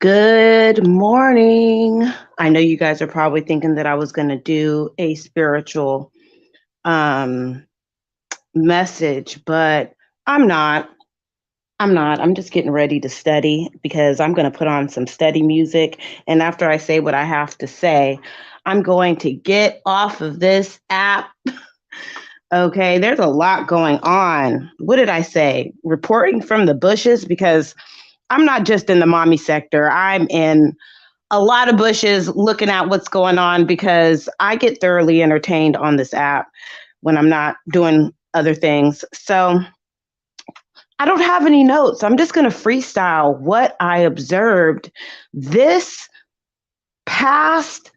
Good morning. I know you guys are probably thinking that I was going to do a spiritual um, message, but I'm not. I'm not. I'm just getting ready to study because I'm going to put on some study music. And after I say what I have to say, I'm going to get off of this app. Okay, there's a lot going on. What did I say? Reporting from the bushes because I'm not just in the mommy sector. I'm in a lot of bushes looking at what's going on because I get thoroughly entertained on this app when I'm not doing other things. So I don't have any notes. I'm just going to freestyle what I observed this past,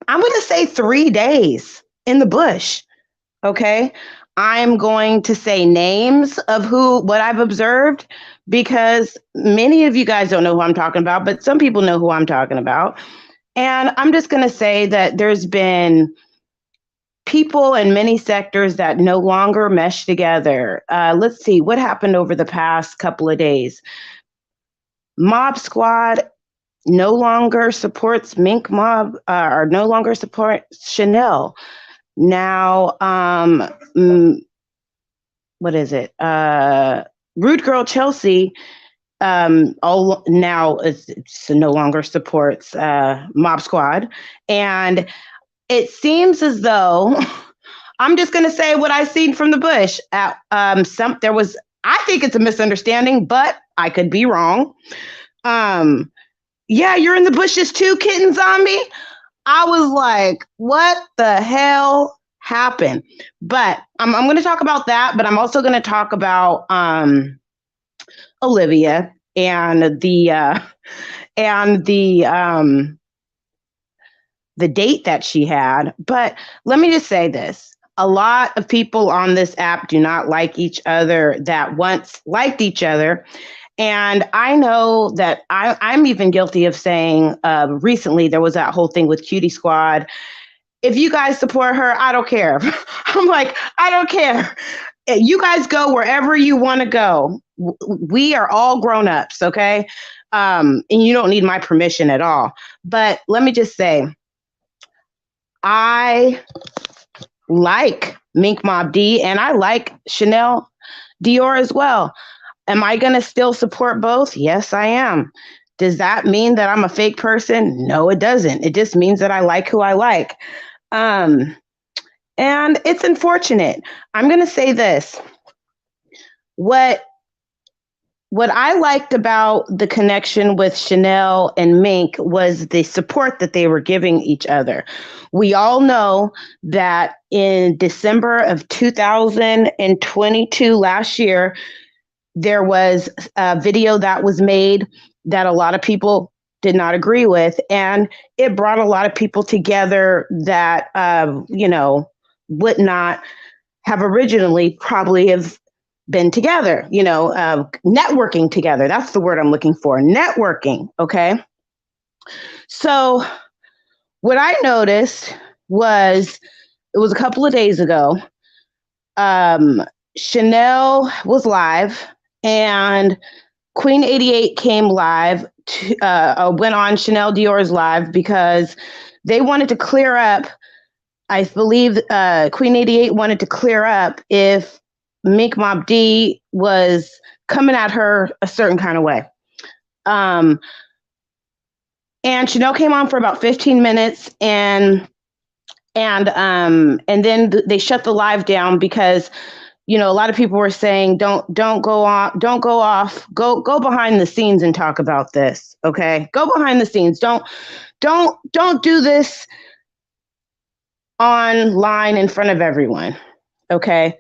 I'm going to say 3 days in the bush. Okay. I'm going to say names of what I've observed because many of you guys don't know who I'm talking about, but some people know who I'm talking about. And I'm just going to say that there's been people in many sectors that no longer mesh together. Let's see what happened over the past couple of days. Mob Squad no longer supports Mink Mob or no longer supports Chanel. Now, what is it? Rude Girl Chelsea all now is no longer supports Mob Squad, and it seems as though I'm just going to say what I seen from the bush. There was, I think it's a misunderstanding, but I could be wrong. Yeah, you're in the bushes too, kitten zombie. I was like, what the hell happened? But I'm going to talk about that, but I'm also going to talk about Olivia and the date that she had. But let me just say this. A lot of people on this app do not like each other that once liked each other. And I know that I'm even guilty of saying recently there was that whole thing with Cutie Squad. If you guys support her, I don't care. I'm like, I don't care. You guys go wherever you want to go. We are all grown ups, okay? And you don't need my permission at all. But let me just say, I like Mink Mob D and I like Chanel Dior as well. Am I going to still support both? Yes, I am. Does that mean that I'm a fake person? No, it doesn't. It just means that I like who I like. Um, and it's unfortunate. I'm going to say this. What I liked about the connection with Chanel and Mink was the support that they were giving each other. We all know that in December of 2022, last year, there was a video that was made that a lot of people did not agree with. And it brought a lot of people together that, would not have originally probably have been together, networking together. That's the word I'm looking for. Networking. Okay. So what I noticed was it was a couple of days ago. Chanel was live and Queen 88 came live, went on Chanel Dior's live because they wanted to clear up. I believe Queen 88 wanted to clear up if Mink Mob D was coming at her a certain kind of way. And Chanel came on for about 15 minutes and then they shut the live down because a lot of people were saying don't go off, go behind the scenes and talk about this. Okay, go behind the scenes. Don't do this online in front of everyone. Okay,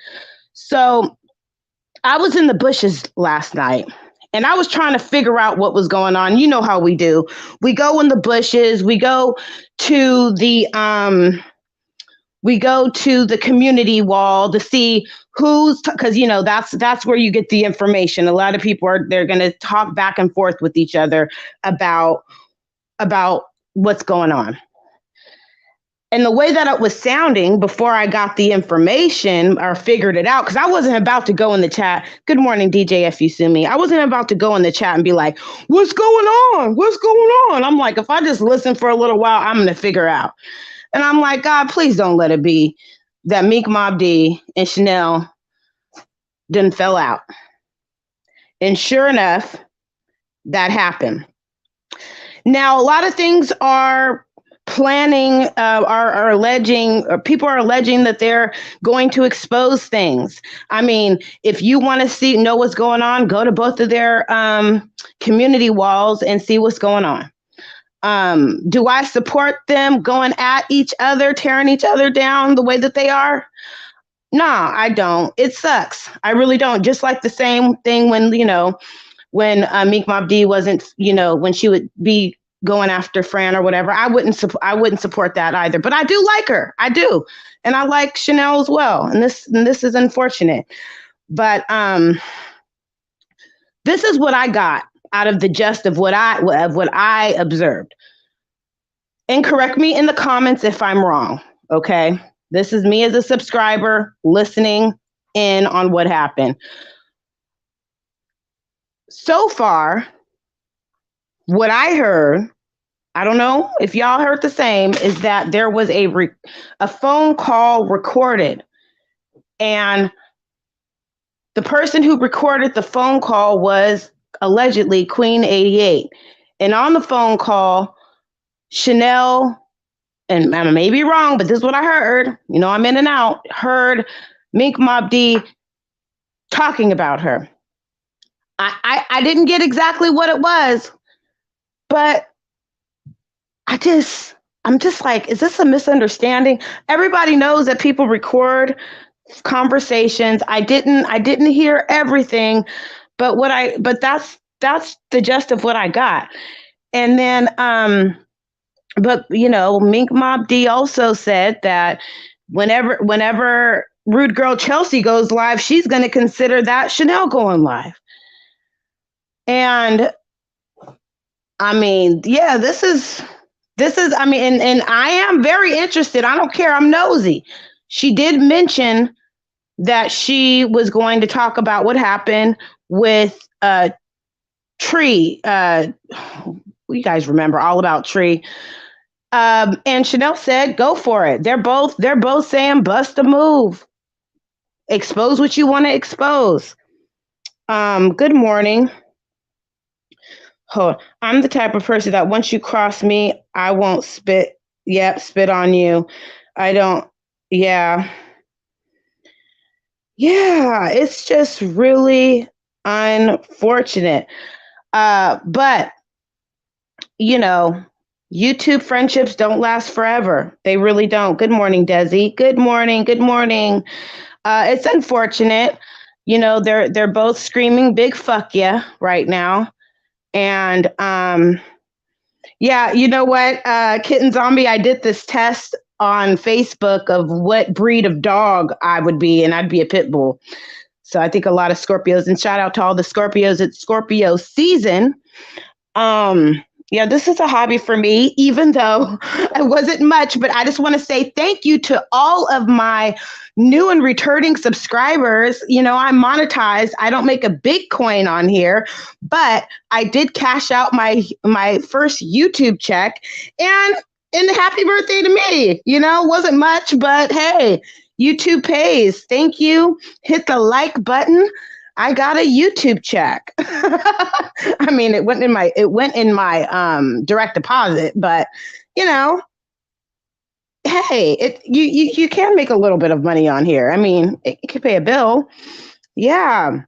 so I was in the bushes last night and I was trying to figure out what was going on. You know how we do. We go in the bushes, we go to the community wall to see who's, because that's where you get the information. A lot of people they're going to talk back and forth with each other about what's going on. And the way that it was sounding before I got the information or figured it out, because I wasn't about to go in the chat. Good morning, DJ F. Sumi. I wasn't about to go in the chat and be like, what's going on? What's going on? I'm like, if I just listen for a little while, I'm going to figure out. And I'm like, God, please don't let it be that Meek Mob D and Chanel didn't fell out. And sure enough, that happened. Now, a lot of things are planning, are alleging, or people are alleging that they're going to expose things. I mean, if you want to know what's going on, go to both of their community walls and see what's going on. Do I support them going at each other, tearing each other down the way that they are? No, I don't. It sucks. I really don't. Just like the same thing when, when Meek Mob D wasn't, when she would be going after Fran or whatever, I wouldn't support that either. But I do like her. I do. And I like Chanel as well. And this is unfortunate. But this is what I got out of the gist of what I observed. And correct me in the comments if I'm wrong. Okay. This is me as a subscriber listening in on what happened. So far, what I heard, I don't know if y'all heard the same, is that there was a phone call recorded. And the person who recorded the phone call was allegedly Queen 88. And on the phone call, Chanel, and I may be wrong, but this is what I heard, I'm in and out, heard Meek Mob D talking about her. I didn't get exactly what it was, but I'm just like, is this a misunderstanding? Everybody knows that people record conversations. I didn't hear everything, but that's the gist of what I got. And then but Meek Mob D also said that whenever Rude Girl Chelsea goes live, she's going to consider that Chanel going live. And I mean, yeah, this is, I mean, and I am very interested. I don't care. I'm nosy. She did mention that she was going to talk about what happened with Tree. You guys remember all about Tree. And Chanel said, go for it. They're both saying bust a move. Expose what you want to expose. Good morning. I'm the type of person that once you cross me, I won't spit on you. I don't. Yeah, it's just really unfortunate. But YouTube friendships don't last forever. They really don't. Good morning, Desi. Good morning. It's unfortunate. They're both screaming big fuck yeah right now. And yeah, you know what, Kitten Zombie, I did this test on Facebook of what breed of dog I would be, and I'd be a pit bull. So I think a lot of Scorpios, and shout out to all the Scorpios. It's Scorpio season. Yeah, this is a hobby for me, even though it wasn't much, but I just want to say thank you to all of my new and returning subscribers. I'm monetized. I don't make a big coin on here, but I did cash out my first YouTube check, and happy birthday to me. Wasn't much, but hey, YouTube pays. Thank you. Hit the like button. I got a YouTube check. I mean, it went in my direct deposit, but hey, you can make a little bit of money on here. I mean, it can pay a bill. Yeah.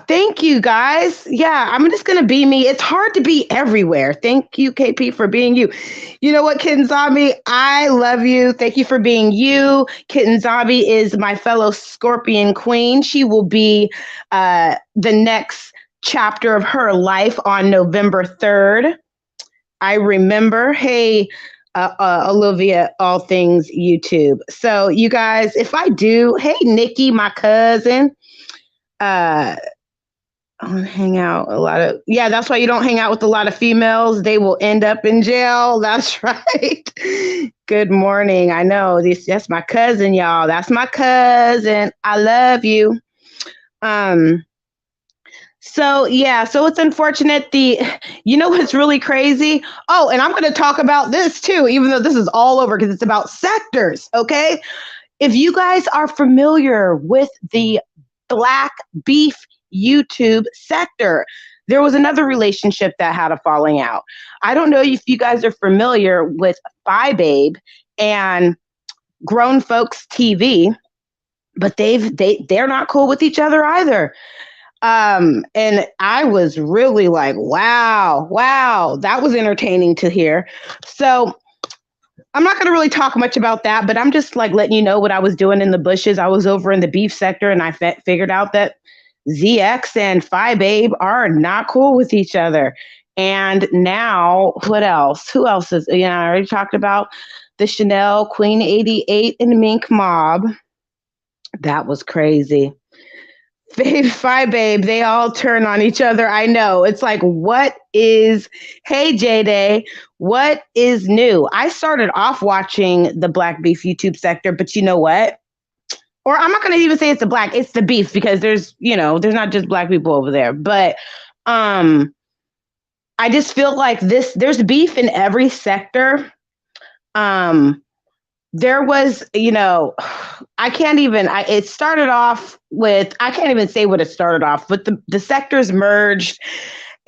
Thank you, guys. Yeah, I'm just going to be me. It's hard to be everywhere. Thank you, KP, for being you. You know what, Kitten Zombie? I love you. Thank you for being you. Kitten Zombie is my fellow Scorpion queen. She will be the next chapter of her life on November 3rd. I remember. Hey, Olivia, all things YouTube. So you guys, if I do, hey, Nikki, my cousin. don't hang out a lot of, yeah, that's why you don't hang out with a lot of females. They will end up in jail. That's right. Good morning. I know that's my cousin, y'all. That's my cousin. I love you. Um, so yeah, so it's unfortunate. You know what's really crazy? Oh, and I'm going to talk about this too, even though this is all over because it's about sectors. Okay. If you guys are familiar with the Black beef YouTube sector, there was another relationship that had a falling out. I don't know if you guys are familiar with Fi Babe and Grown Folks TV, but they're not cool with each other either. And I was really like, wow, that was entertaining to hear. So I'm not going to really talk much about that, but I'm just like letting you know what I was doing in the bushes. I was over in the beef sector and I figured out that ZX and Phi Babe are not cool with each other. And now, what else? Who else is, I already talked about the Chanel Queen 88 and Mink Mob. That was crazy. Phi Babe, they all turn on each other. I know. It's like, hey, J-Day, what is new? I started off watching the Black Beef YouTube sector, but you know what? Or I'm not going to even say it's the Black, it's the beef because there's not just Black people over there. But I just feel like there's beef in every sector. There was, it started off with, I can't even say what it started off with. The sectors merged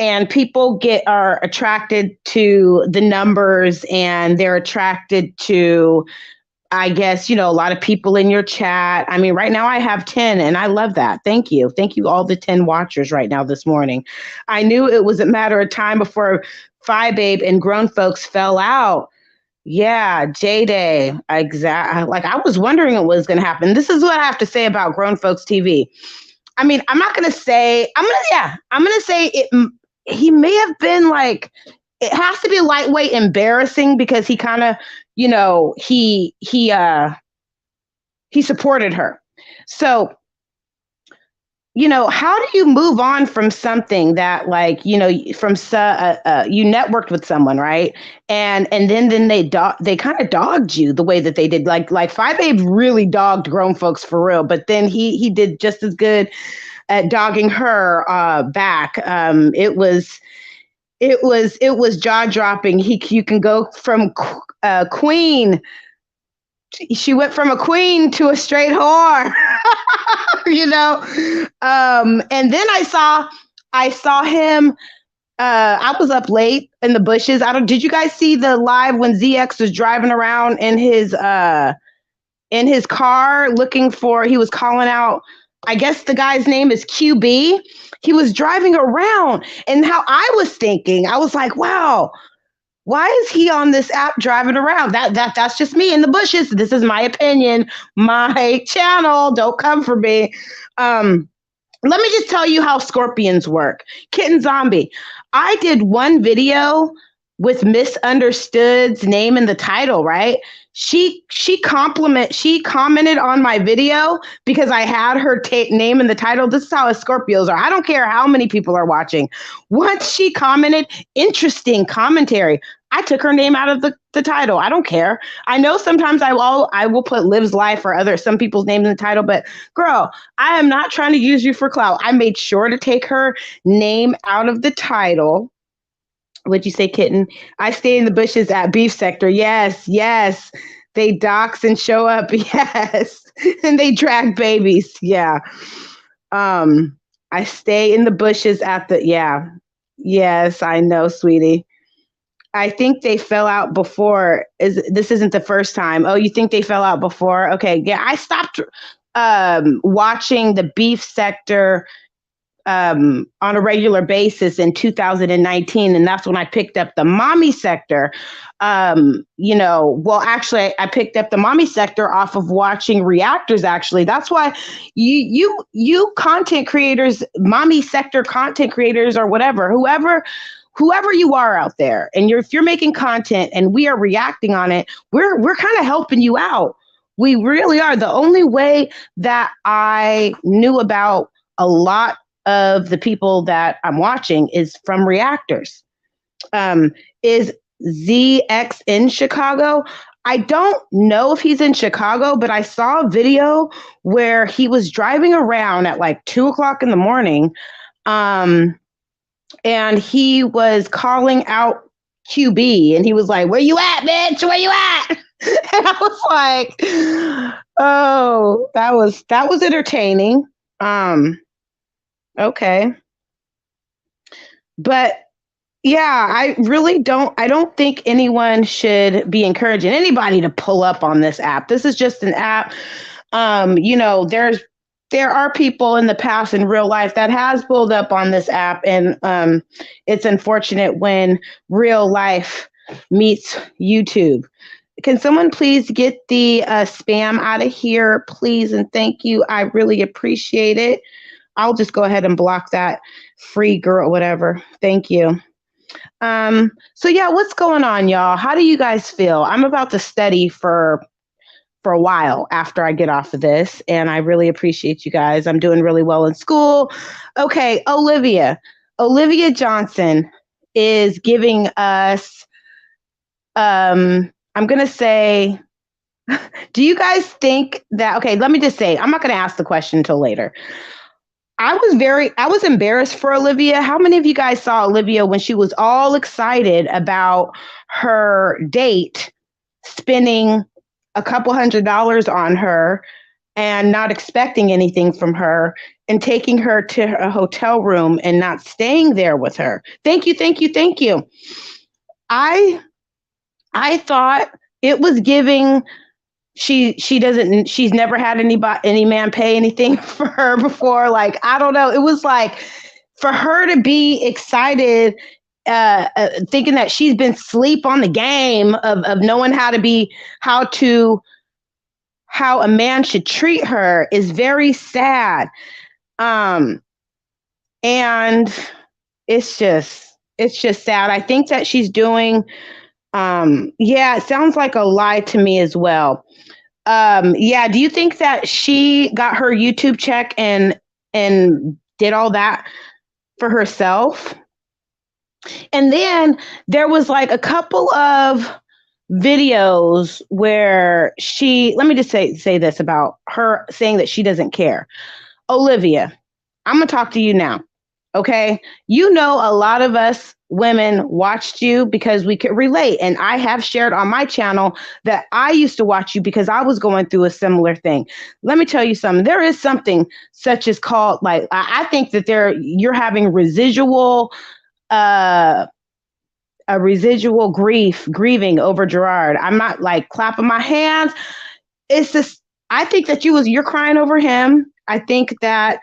and people are attracted to the numbers and they're attracted to, I guess, a lot of people in your chat. I mean, right now I have 10 and I love that. Thank you. Thank you all the 10 watchers right now this morning. I knew it was a matter of time before Phi Babe and Grown Folks fell out. Yeah, J-Day. Exactly. Like I was wondering what was going to happen. This is what I have to say about Grown Folks TV. I mean, I'm going to say it. He may have been like, it has to be lightweight embarrassing because he kind of, he supported her. So, how do you move on from something that like, you networked with someone, right? And then they kind of dogged you the way that they did. Like Phi Babe really dogged Grown Folks for real, but then he did just as good at dogging her back. It was jaw dropping. You can go from queen. She went from a queen to a straight whore, and then I saw him. I was up late in the bushes. Did you guys see the live when ZX was driving around in his car he was calling out, I guess the guy's name is QB. He was driving around and how I was thinking, I was like, wow, why is he on this app driving around? That's just me in the bushes. This is my opinion, my channel. Don't come for me. Let me just tell you how scorpions work. Kitten Zombie. I did one video with Misunderstood's name in the title, right? She commented on my video because I had her name in the title. This is how Scorpios are. I don't care how many people are watching. Once she commented, interesting commentary, I took her name out of the title. I don't care. I know sometimes I will put Liv's Life or some people's names in the title, but girl, I am not trying to use you for clout. I made sure to take her name out of the title. What'd you say, Kitten? I stay in the bushes at beef sector. Yes. They dox and show up. Yes. And they drag babies. Yeah. I stay in the bushes yeah. Yes, I know, sweetie. I think they fell out before. This isn't the first time. Oh, you think they fell out before? Okay. Yeah. I stopped watching the beef sector on a regular basis in 2019. And that's when I picked up the mommy sector. Actually, I picked up the mommy sector off of watching reactors. Actually, that's why you content creators, mommy sector content creators or whatever, whoever you are out there, and if you're making content and we are reacting on it, we're kind of helping you out. We really are. The only way that I knew about a lot of the people that I'm watching is from reactors. Is ZX in Chicago? I don't know if he's in Chicago, but I saw a video where he was driving around at like 2 o'clock in the morning. And he was calling out QB and he was like, "Where you at, bitch? Where you at?" And I was like, "Oh, that was entertaining." Okay. But yeah, I don't think anyone should be encouraging anybody to pull up on this app. This is just an app. There are people in the past in real life that has pulled up on this app, and it's unfortunate when real life meets YouTube. Can someone please get the spam out of here, please? And thank you. I really appreciate it. I'll just go ahead and block that free girl, whatever. Thank you. So yeah, what's going on, y'all? How do you guys feel? I'm about to study for a while after I get off of this, and I really appreciate you guys. I'm doing really well in school. Okay, Olivia Johnson is giving us I'm going to say, do you guys think that, okay, let me just say, I'm not going to ask the question until later. I was embarrassed for Olivia. How many of you guys saw Olivia when she was all excited about her date spending a couple $100s on her and not expecting anything from her and taking her to a hotel room and not staying there with her? Thank you, thank you, thank you. I thought it was giving she's never had any man pay anything for her before. Like, I don't know. It was like for her to be excited, thinking that she's been sleep on the game of knowing how a man should treat her is very sad. And it's just sad. I think that she's doing, yeah, it sounds like a lie to me as well. Yeah, do you think that she got her YouTube check and did all that for herself? And then there was like a couple of videos where let me just say this about her saying that she doesn't care. Olivia, I'm going to talk to you now. Okay. You know, a lot of us women watched you because we could relate. And I have shared on my channel that I used to watch you because I was going through a similar thing. Let me tell you something. There is something such as called, like, I think that you're having a residual grieving over Gerard. I'm not like clapping my hands. It's just, I think that you're crying over him. I think that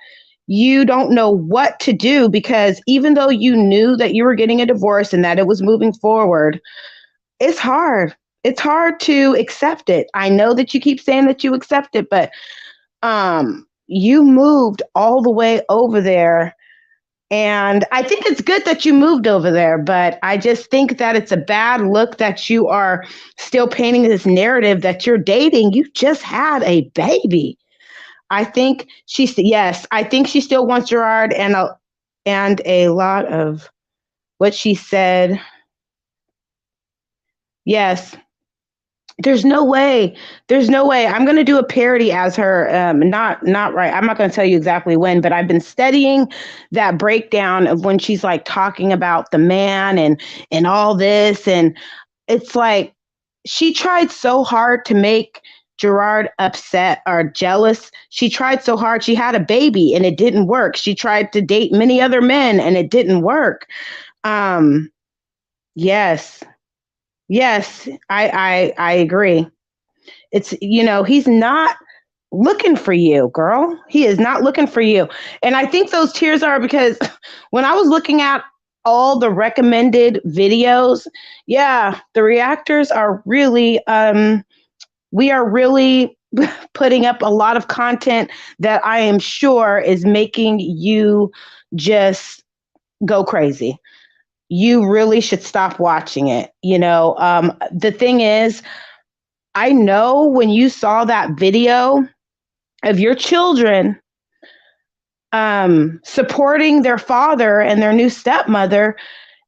you don't know what to do because even though you knew that you were getting a divorce and that it was moving forward, it's hard. It's hard to accept it. I know that you keep saying that you accept it, but you moved all the way over there. And I think it's good that you moved over there, but I just think that it's a bad look that you are still painting this narrative that you're dating. You just had a baby. I think I think she still wants Gerard, and a lot of what she said. Yes. There's no way. I'm going to do a parody as her. Not right. I'm not going to tell you exactly when, but I've been studying that breakdown of when she's like talking about the man and all this. And it's like, she tried so hard to make Gerard upset or jealous. She tried so hard. She had a baby and it didn't work. She tried to date many other men and it didn't work. Yes. Yes, I agree. It's, he's not looking for you, girl. He is not looking for you. And I think those tears are because when I was looking at all the recommended videos, yeah, the reactors are really, we are really putting up a lot of content that I am sure is making you just go crazy. You really should stop watching it. The thing is, I know when you saw that video of your children, supporting their father and their new stepmother,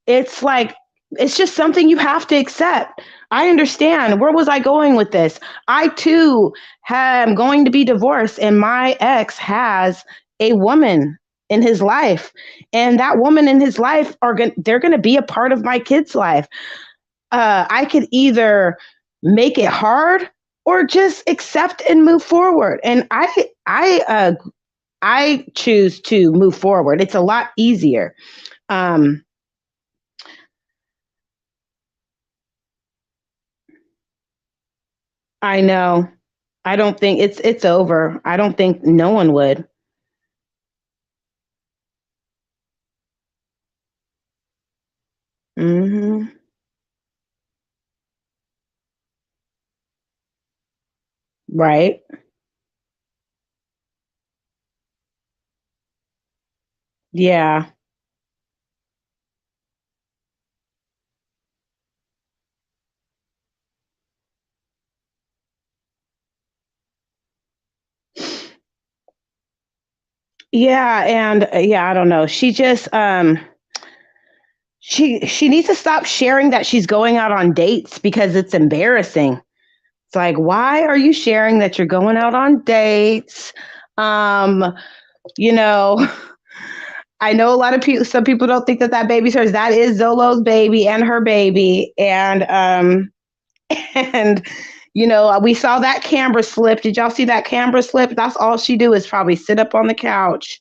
it's like, it's just something you have to accept. I understand. Where was I going with this? I too am going to be divorced, and my ex has a woman in his life, and that woman in his life they're going to be a part of my kid's life. I could either make it hard or just accept and move forward. And I choose to move forward. It's a lot easier. Um, I know. I don't think it's over. I don't think no one would. Hmm. Right. Yeah. Yeah, and yeah, I don't know. She needs to stop sharing that she's going out on dates because it's embarrassing. It's like, why are you sharing that you're going out on dates? Um, you know, I know a lot of people, some people don't think that that baby's hers. That is Zolo's baby and her baby. And, and, we saw that camera slip. Did y'all see that camera slip? That's all she do is probably sit up on the couch.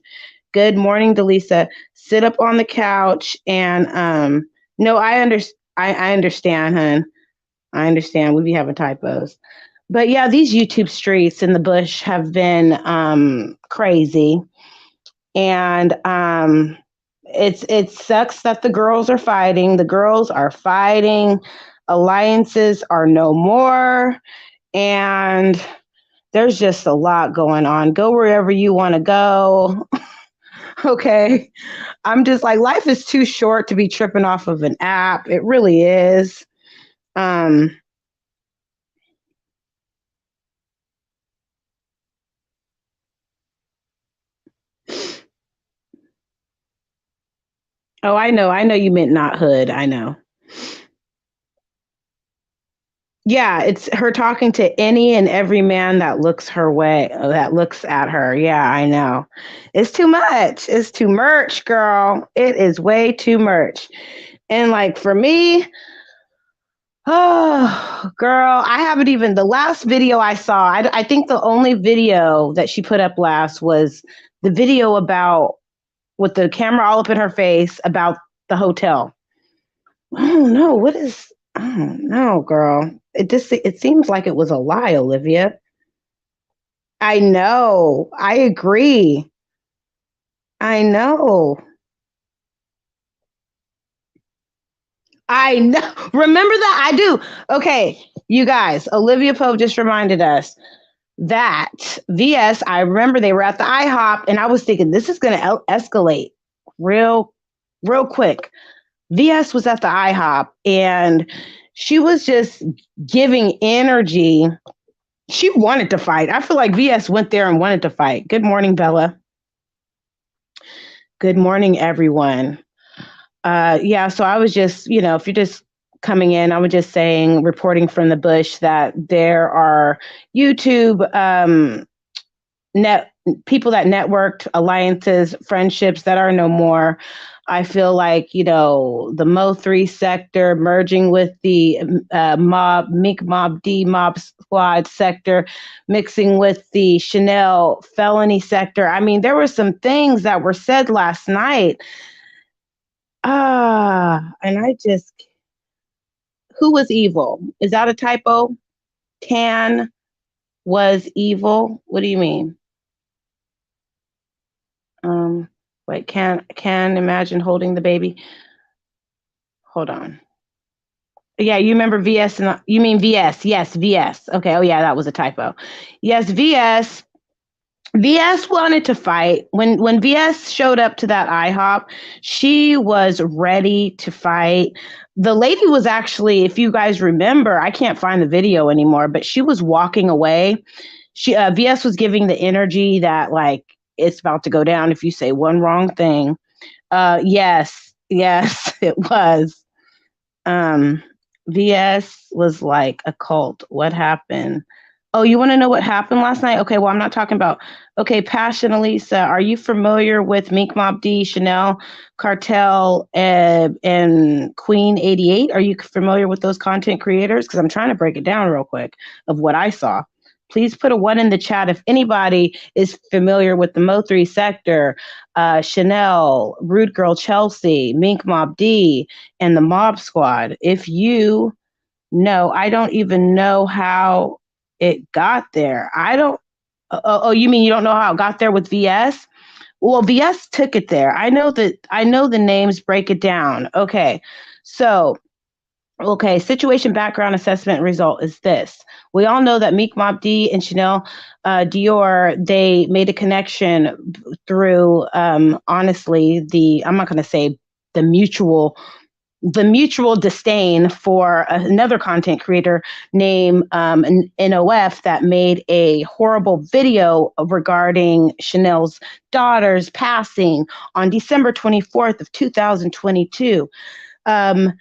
Good morning, Delisa. Sit up on the couch and, no, I understand, hun. I understand. We be having typos. But yeah, these YouTube streets in the bush have been crazy. And it sucks that the girls are fighting. The girls are fighting. Alliances are no more. And there's just a lot going on. Go wherever you want to go. Okay. I'm just like, life is too short to be tripping off of an app. It really is. Um, oh, I know. I know you meant not hood. I know. Yeah, it's her talking to any and every man that looks her way, that looks at her. Yeah, I know. It's too much. It's too much, girl. It is way too much. And like for me, oh, girl, I haven't even, the last video I saw, I think the only video that she put up last was the video about with the camera all up in her face about the hotel. I don't know. I don't know, girl. It seems like it was a lie, Olivia. I know. I agree. I know. I know. Remember that? I do. Okay, you guys, Olivia Pope just reminded us that VS, I remember they were at the IHOP and I was thinking this is going to escalate real, real quick. VS was at the IHOP and she was just giving energy. She wanted to fight. I feel like VS went there and wanted to fight. Good morning, Bella. Good morning, everyone. Yeah, so I was just, if you're just coming in, I was just saying, reporting from the bush that there are YouTube net people that networked alliances, friendships that are no more. I feel like, the Mo3 sector merging with the Mink Mob D Mob Squad sector, mixing with the Chanel felony sector. I mean, there were some things that were said last night. And who was evil? Is that a typo? Can was evil? What do you mean? Um, wait, can imagine holding the baby. Hold on. Yeah, you remember VS and you mean VS. Yes, VS. Okay. Oh yeah, that was a typo. Yes, VS. VS wanted to fight. When VS showed up to that IHOP, she was ready to fight. The lady was actually, if you guys remember, I can't find the video anymore, but she was walking away. VS was giving the energy that like it's about to go down if you say one wrong thing. Yes, yes, it was. Um, VS was like a cult. What happened? Oh, you want to know what happened last night? Okay, well, I'm not talking about. Okay, Passion Elisa, are you familiar with Mink Mob D, Chanel Cartel, and Queen 88? Are you familiar with those content creators? Because I'm trying to break it down real quick of what I saw. Please put a one in the chat if anybody is familiar with the Mo3 sector, Chanel, Rude Girl Chelsea, Mink Mob D, and the Mob Squad. If you know, I don't even know how it got there. I don't. Oh, you mean you don't know how it got there with VS? Well, VS took it there. I know that. I know the names. Break it down. Okay, so okay, situation background assessment result is this. We all know that Meek Mob D and Chanel Dior, they made a connection through, honestly, I'm not going to say the mutual the mutual disdain for another content creator named NOF that made a horrible video regarding Chanel's daughter's passing on December 24th of 2022. Um,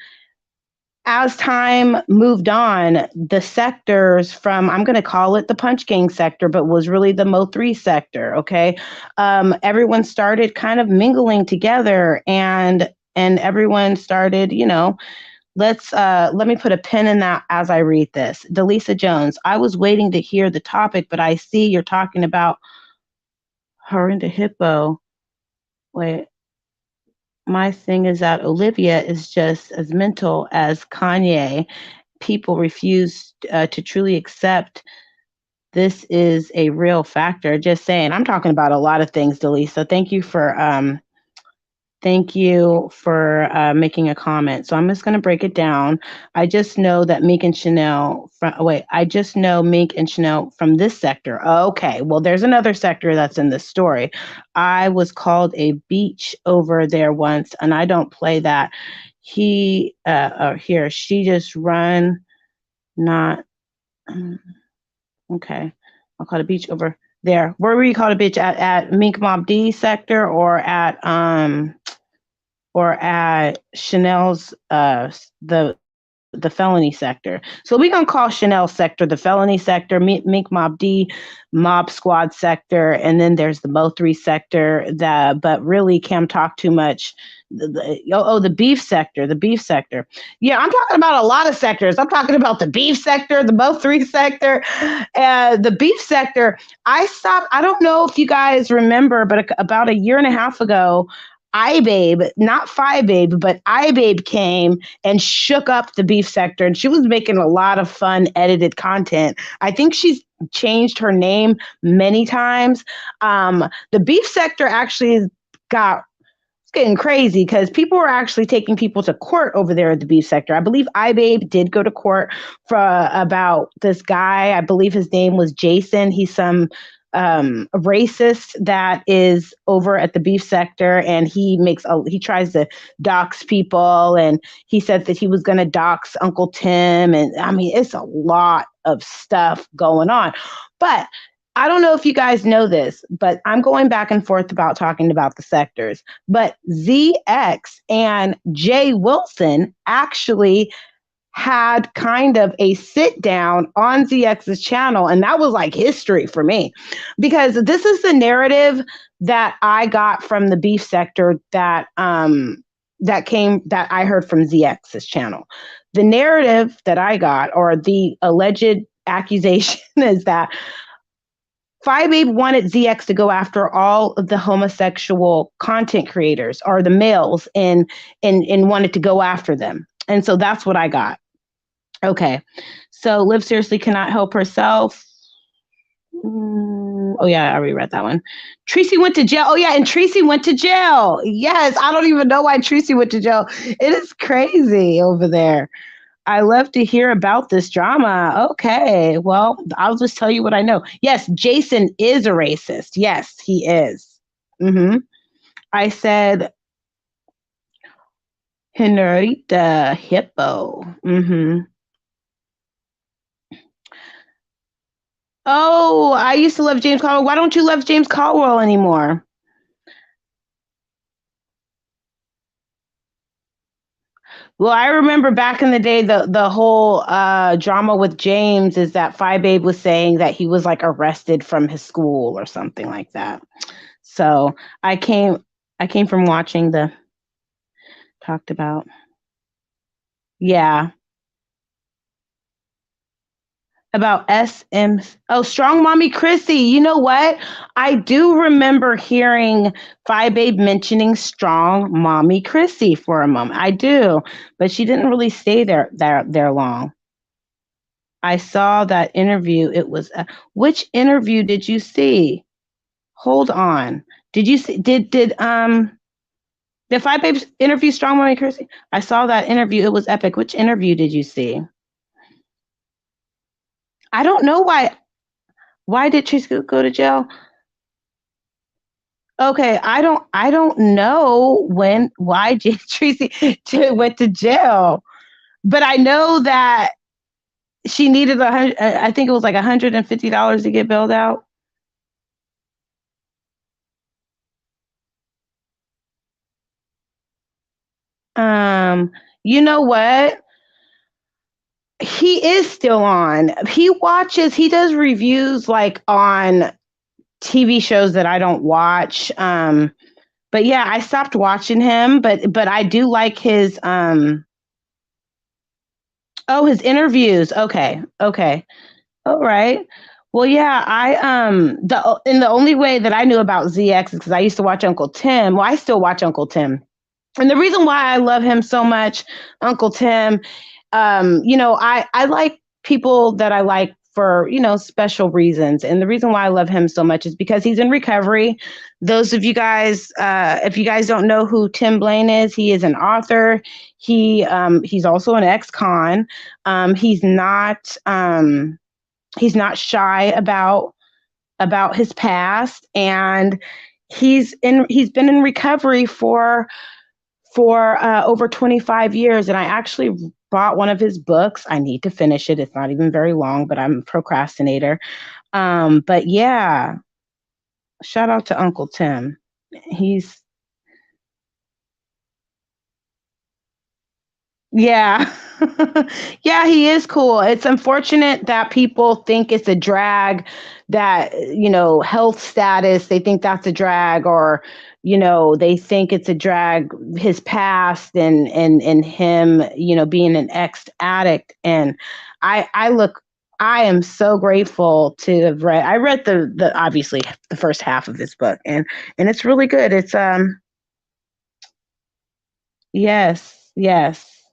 as time moved on, the sectors from, I'm going to call it the Punch Gang sector, but was really the Mo3 sector. Okay. Everyone started kind of mingling together, and everyone started, let me put a pin in that as I read this. Delisa Jones, I was waiting to hear the topic, but I see you're talking about her and the hippo. Wait, my thing is that Olivia is just as mental as Kanye. People refuse to truly accept this is a real factor. Just saying, I'm talking about a lot of things, Delisa. Thank you for making a comment. So I'm just going to break it down. I just know that Meek and Chanel. I just know Meek and Chanel from this sector. Okay, well, there's another sector that's in this story. I was called a beach over there once, and I don't play that. Here, she just run, not. Okay, I'll call it a beach over there. Where were you called a bitch at Meek Mob D sector or at Chanel's the felony sector. So we're gonna call Chanel sector the felony sector, Mink Mob D, Mob Squad sector, and then there's the Mo3 sector. But really, Cam talked too much. The beef sector, the beef sector. Yeah, I'm talking about a lot of sectors. I'm talking about the beef sector, the Mo3 sector, the beef sector. I stopped. I don't know if you guys remember, but about a year and a half ago, iBabe, not Fi Babe, but iBabe came and shook up the beef sector, and she was making a lot of fun edited content. I think she's changed her name many times. The beef sector actually got it's getting crazy because people were actually taking people to court over there at the beef sector. I believe iBabe did go to court for about this guy. I believe his name was Jason. He's some racist that is over at the beef sector, and he tries to dox people, and he said that he was going to dox Uncle Tim, and I mean it's a lot of stuff going on. But I don't know if you guys know this, but I'm going back and forth about talking about the sectors. But ZX and Jay Wilson actually had kind of a sit down on ZX's channel. And that was like history for me, because this is the narrative that I got from the beef sector that I heard from ZX's channel. The narrative that I got, or the alleged accusation, is that Babe wanted ZX to go after all of the homosexual content creators or the males and wanted to go after them. And so that's what I got. Okay. So Liv seriously cannot help herself. Oh yeah, I already read that one. Tracy went to jail. Oh yeah, and Tracy went to jail. Yes, I don't even know why Tracy went to jail. It is crazy over there. I love to hear about this drama. Okay, well, I'll just tell you what I know. Yes, Jason is a racist. Yes, he is. I said Henrietta Hippo. Oh, I used to love James Caldwell. Why don't you love James Caldwell anymore? Well, I remember back in the day, the whole drama with James is that Phi Babe was saying that he was like arrested from his school or something like that. So I came I came from watching the talked about. Yeah, about SM. Oh, Strong Mommy Chrissy. You know what? I do remember hearing Phi Babe mentioning Strong Mommy Chrissy for a moment. I do, but she didn't really stay there long. I saw that interview. It was which interview did you see? Hold on. Did you see? Did Phi Babes interview Strong Mommy Chrissy? I saw that interview. It was epic. Which interview did you see? I don't know why. Why did Tracy go to jail? Okay, I don't know why Tracy went to jail, but I know that she needed I think it was like $150 to get bailed out. Um, you know what? He is still on. He does reviews like on TV shows that I don't watch. But yeah, I stopped watching him, but I do like his oh, his interviews. Okay. Okay. All right. Well, yeah, the only way that I knew about ZX is because I used to watch Uncle Tim. Well, I still watch Uncle Tim. And the reason why I love him so much, Uncle Tim, I like people that I like for, special reasons. And the reason why I love him so much is because he's in recovery. Those of you guys, if you guys don't know who Tim Blaine is, he is an author. He's also an ex-con. He's not shy about his past, and he's been in recovery for over 25 years. And I actually bought one of his books. I need to finish it. It's not even very long, but I'm a procrastinator. But yeah, shout out to Uncle Tim. He's Yeah. Yeah, he is cool. It's unfortunate that people think it's a drag, that, health status, they think that's a drag, or, they think it's a drag, his past and him, being an ex addict. And I look, I am so grateful to have I read the obviously the first half of this book, and it's really good. It's, yes, yes.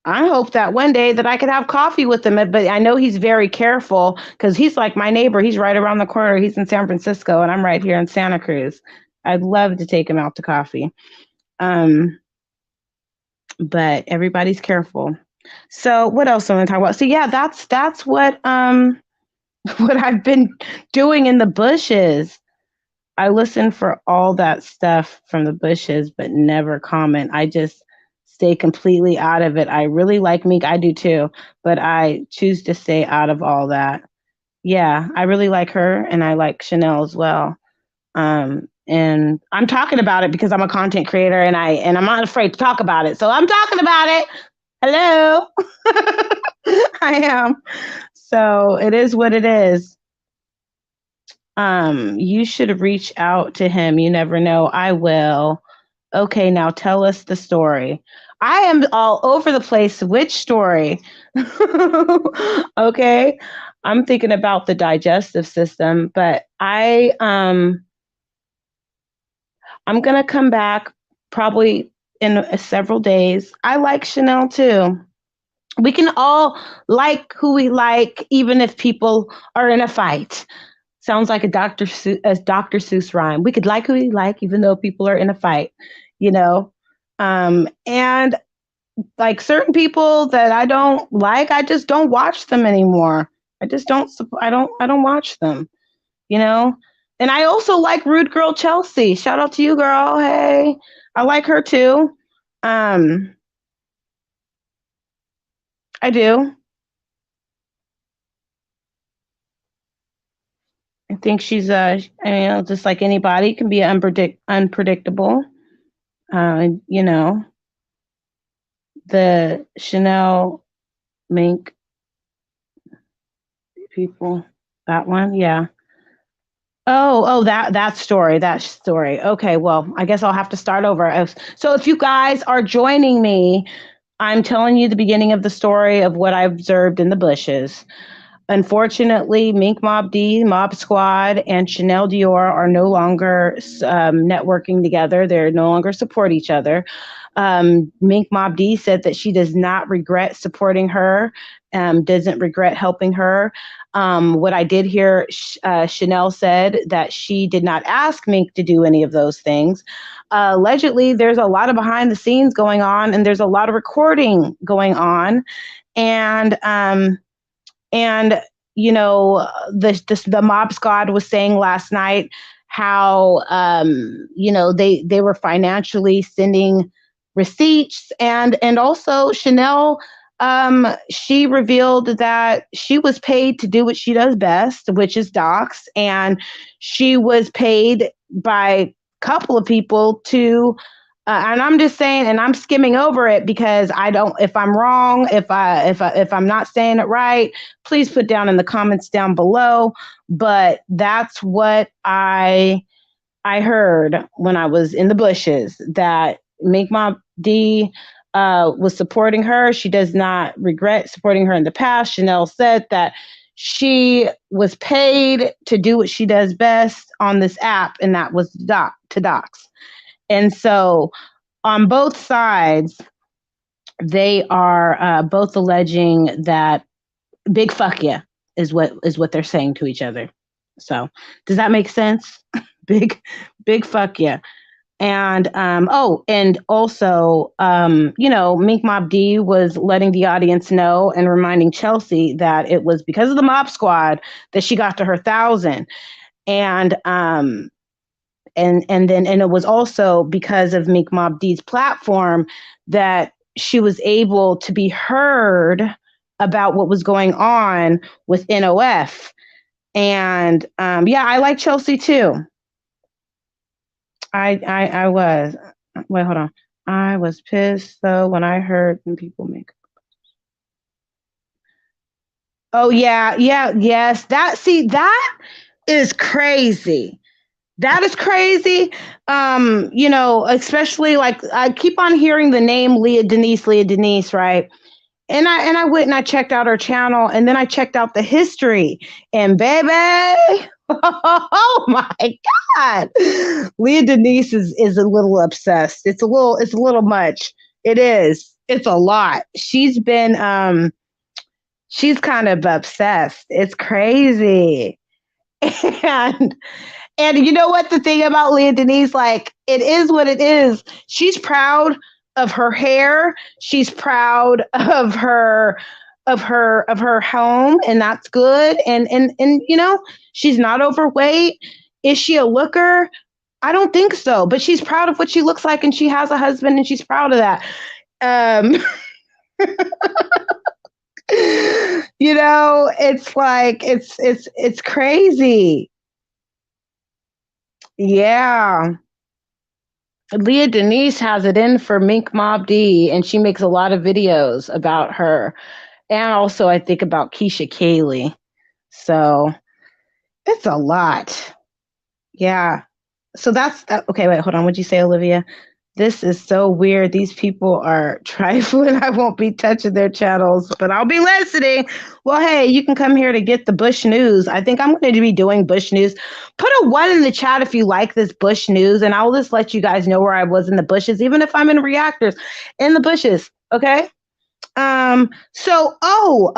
I hope that one day that I could have coffee with him, but I know he's very careful because he's like my neighbor. He's right around the corner. He's in San Francisco, and I'm right here in Santa Cruz. I'd love to take him out to coffee. Um, but everybody's careful. So what else am I talk about? So yeah, that's what what I've been doing in the bushes. I listen for all that stuff from the bushes, but never comment. I just stay completely out of it. I really like Meek. I do too, but I choose to stay out of all that. Yeah, I really like her, and I like Chanel as well. And I'm talking about it because I'm a content creator, and I'm not afraid to talk about it. So I'm talking about it. Hello. I am. So it is what it is. You should reach out to him. You never know. I will. Okay, now tell us the story. I am all over the place. Which story? Okay. I'm thinking about the digestive system, but I'm gonna come back probably in several days. I like Chanel too. We can all like who we like, even if people are in a fight. Sounds like a Dr. Seuss rhyme. We could like who we like, even though people are in a fight, you know. And like certain people that I don't like, I just don't watch them anymore. I just don't. I don't watch them, you know. And I also like Rude Girl Chelsea. Shout out to you, girl. Hey, I like her too. Um, I do. think she's just like anybody can be unpredictable. You know, the Chanel Mink people, that one, yeah. That story, that story. Okay, well, I guess I'll have to start over. So if you guys are joining me, I'm telling you the beginning of the story of what I observed in the bushes. Unfortunately, Mink Mob D, Mob Squad, and Chanel Dior are no longer networking together. They no longer support each other. Mink Mob D said that she does not regret supporting her, doesn't regret helping her. What I did hear, Chanel said that she did not ask Mink to do any of those things. Allegedly, there's a lot of behind the scenes going on, and there's a lot of recording going on, and and you know, the Mob Squad was saying last night how they were financially sending receipts, and also Chanel, she revealed that she was paid to do what she does best, which is dox, and she was paid by a couple of people to and I'm just saying, and I'm skimming over it because I don't. If I'm wrong, if I'm not saying it right, please put down in the comments down below. But that's what I heard when I was in the bushes, that Mink Mom D was supporting her. She does not regret supporting her in the past. Chanel said that she was paid to do what she does best on this app, and that was to dox. And so on both sides, they are both alleging that big fuck yeah is what they're saying to each other. So does that make sense? big fuck yeah. And and also, Mink Mob D was letting the audience know and reminding Chelsea that it was because of the Mob Squad that she got to her 1,000. And and it was also because of Mink Mob D's platform that she was able to be heard about what was going on with NOF. And I like Chelsea too. I was. Wait, hold on. I was pissed though when I heard when people make. Oh yeah, yes. That is crazy. That is crazy. Especially like I keep on hearing the name Leah Denise, right? And I went and I checked out her channel, and then I checked out the history, and baby, oh my God, Leah Denise is a little obsessed. It's a little much. It is. It's a lot. She's kind of obsessed. It's crazy. And you know what the thing about Leah Denise, like, it is what it is. She's proud of her hair. She's proud of her home, and that's good. And she's not overweight. Is she a looker? I don't think so, but she's proud of what she looks like, and she has a husband, and she's proud of that. It's like it's crazy. Yeah. Leah Denise has it in for Mink Mob D, and she makes a lot of videos about her. And also, I think about Keisha Kaylee. So it's a lot. Yeah. So that's okay. Wait, hold on. What'd you say, Olivia? This is so weird. These people are trifling. I won't be touching their channels, but I'll be listening. Well, hey, you can come here to get the Bush News. I think I'm going to be doing Bush News. Put a 1 in the chat if you like this Bush News, and I'll just let you guys know where I was in the bushes, even if I'm in reactors in the bushes. Okay. A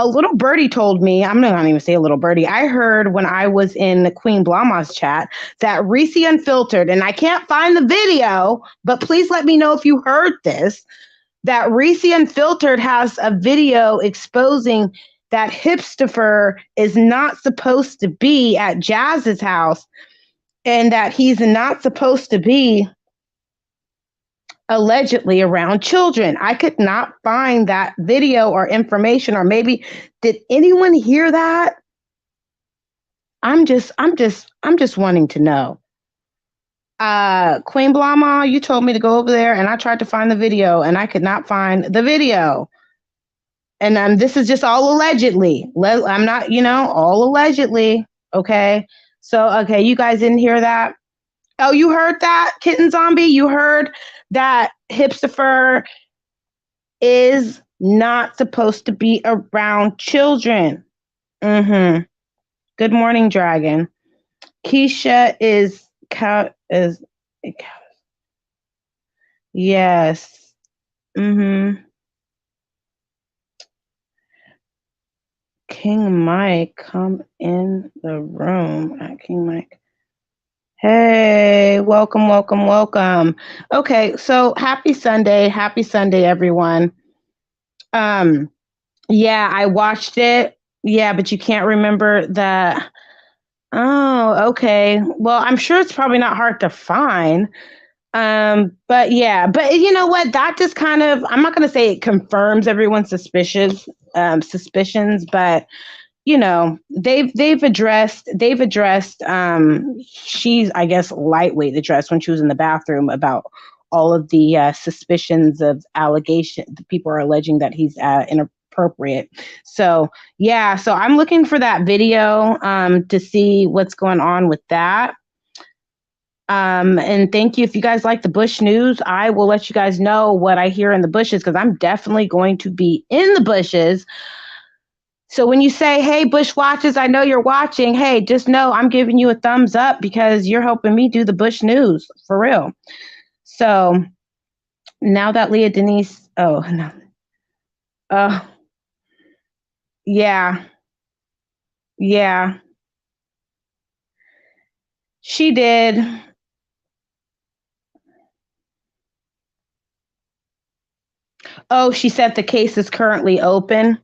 little birdie told me, I'm not even say a little birdie. I heard when I was in Queen Blama's chat that Reese Unfiltered, and I can't find the video, but please let me know if you heard this, that Reese Unfiltered has a video exposing that Hipstopher is not supposed to be at Jazz's house, and that he's not supposed to be allegedly around children. I could not find that video or information, or maybe did anyone hear that? I'm just wanting to know. Queen Blama, you told me to go over there and I tried to find the video and I could not find the video. And this is just all allegedly. I'm not, all allegedly. Okay. So, okay, you guys didn't hear that? Oh, you heard that, Kitten Zombie? You heard that Hipster is not supposed to be around children. Mm-hmm. Good morning, Dragon. Keisha is yes. Mm-hmm. King Mike, come in the room at King Mike. Hey, welcome, welcome, welcome. Okay, so happy Sunday, everyone. Yeah, I watched it. Yeah, but you can't remember the. Oh, okay. Well, I'm sure it's probably not hard to find. But yeah, but you know what? That just kind of, I'm not going to say it confirms everyone's suspicions, but they've addressed she's, I guess, lightweight addressed when she was in the bathroom about all of the suspicions of allegation. People are alleging that he's inappropriate. So yeah, so I'm looking for that video to see what's going on with that. And thank you. If you guys like the bush news, I will let you guys know what I hear in the bushes, because I'm definitely going to be in the bushes. So when you say, hey, Bush watches, I know you're watching. Hey, just know I'm giving you a thumbs up because you're helping me do the Bush news for real. So now that Leah Denise, oh, no. Yeah. Yeah. She did. Oh, she said the case is currently open.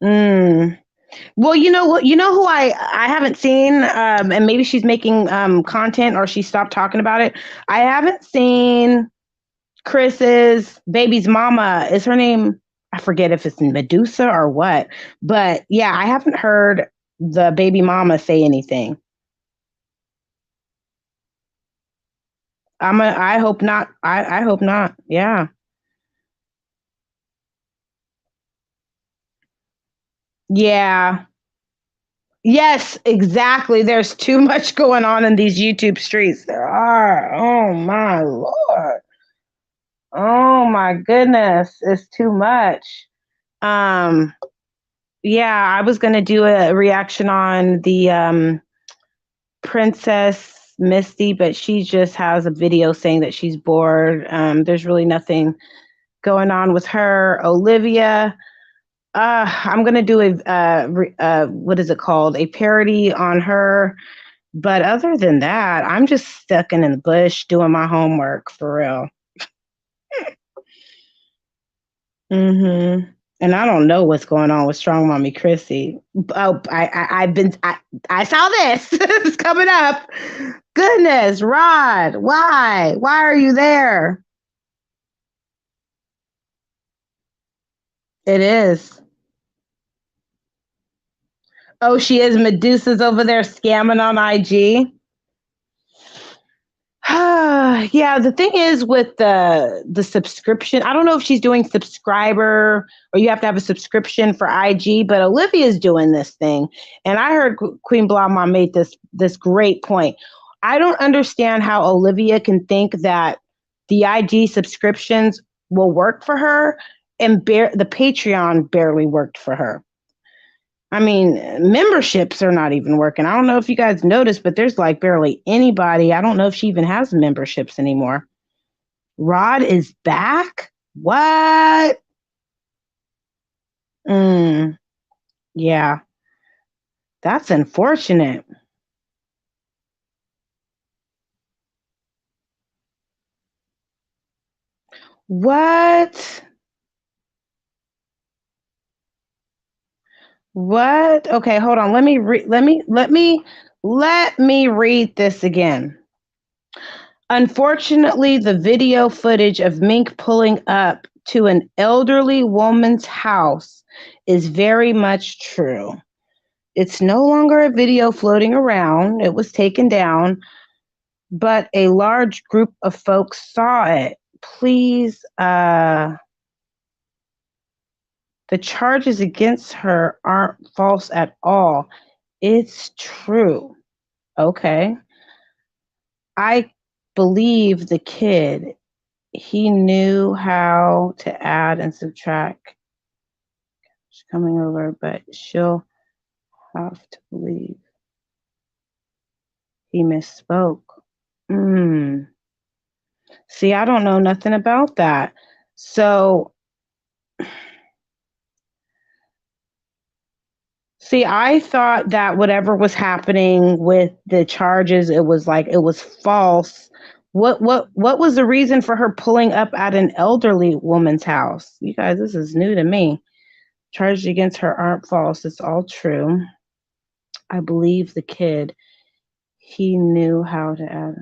Well, you know what? You know who I haven't seen, and maybe she's making content or she stopped talking about it. I haven't seen Chris's baby's mama. Is her name? I forget if it's Medusa or what. But yeah, I haven't heard the baby mama say anything. I hope not. I hope not. Yeah. Yeah. Yes, exactly. There's too much going on in these YouTube streets. There are. Oh my Lord. Oh my goodness. It's too much. Um, yeah, I was gonna do a reaction on the Princess Misty, but she just has a video saying that she's bored. There's really nothing going on with her. Olivia, I'm gonna do a what is it called? A parody on her. But other than that, I'm just stuck in the bush doing my homework for real. And I don't know what's going on with Strong Mommy Chrissy. Oh, I saw this. It's coming up. Goodness, Rod, why? Why are you there? It is. Oh, she is. Medusa's over there scamming on IG. Yeah, the thing is with the subscription, I don't know if she's doing subscriber or you have to have a subscription for IG, but Olivia's doing this thing. And I heard Queen Blama made this great point. I don't understand how Olivia can think that the IG subscriptions will work for her and the Patreon barely worked for her. I mean, memberships are not even working. I don't know if you guys noticed, but there's like barely anybody. I don't know if she even has memberships anymore. Rod is back? What? Yeah, that's unfortunate. What? What? Okay, hold on. Let me read this again. Unfortunately, the video footage of Mink pulling up to an elderly woman's house is very much true. It's no longer a video floating around. It was taken down, but a large group of folks saw it. Please, the charges against her aren't false at all. It's true. Okay. I believe the kid. He knew how to add and subtract. She's coming over, but she'll have to believe he misspoke. See, I don't know nothing about that. So, see, I thought that whatever was happening with the charges, it was false. What was the reason for her pulling up at an elderly woman's house? You guys, this is new to me. Charges against her aren't false. It's all true. I believe the kid. He knew how to add.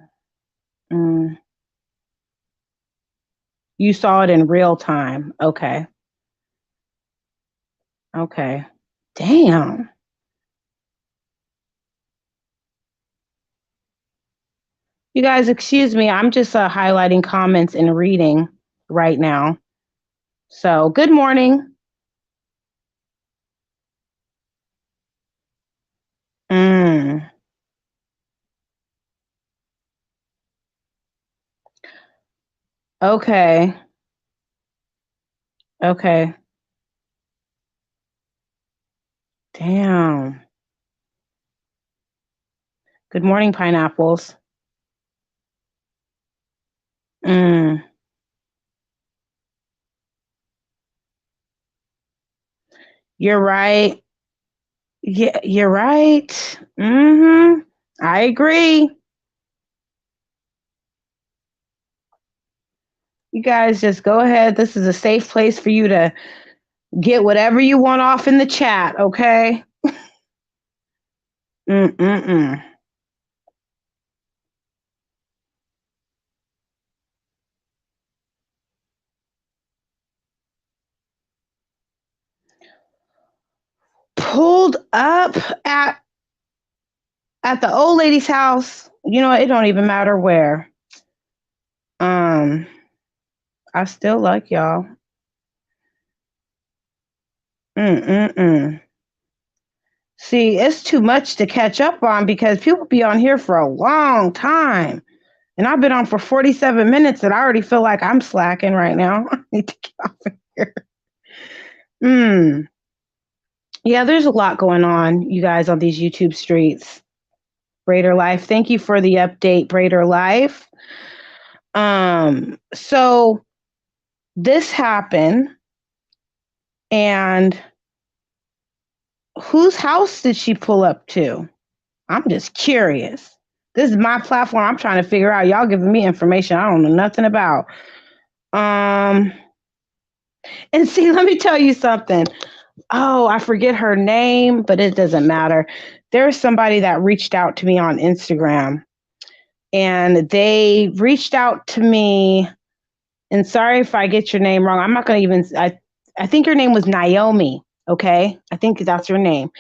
You saw it in real time. Okay. Okay. Damn. You guys, excuse me. I'm just highlighting comments and reading right now. So, good morning. Okay. Okay. Damn. Good morning, pineapples. Mm. You're right. Yeah, you're right. I agree. You guys just go ahead. This is a safe place for you to get whatever you want off in the chat, okay? Mm-mm-mm. Pulled up at the old lady's house. You know, it don't even matter where. I still like y'all. Mm-mm-mm. See, it's too much to catch up on because people be on here for a long time. And I've been on for 47 minutes and I already feel like I'm slacking right now. I need to get off of here. Yeah, there's a lot going on, you guys, on these YouTube streets. Braider Life. Thank you for the update, Braider Life. So this happened, and whose house did she pull up to? I'm just curious. This is my platform. I'm trying to figure out. Y'all giving me information I don't know nothing about. And see, let me tell you something. Oh, I forget her name, but it doesn't matter. There's somebody that reached out to me on Instagram, and they reached out to me. And sorry if I get your name wrong. I'm not going to even. I think your name was Naomi. Okay, I think that's your name.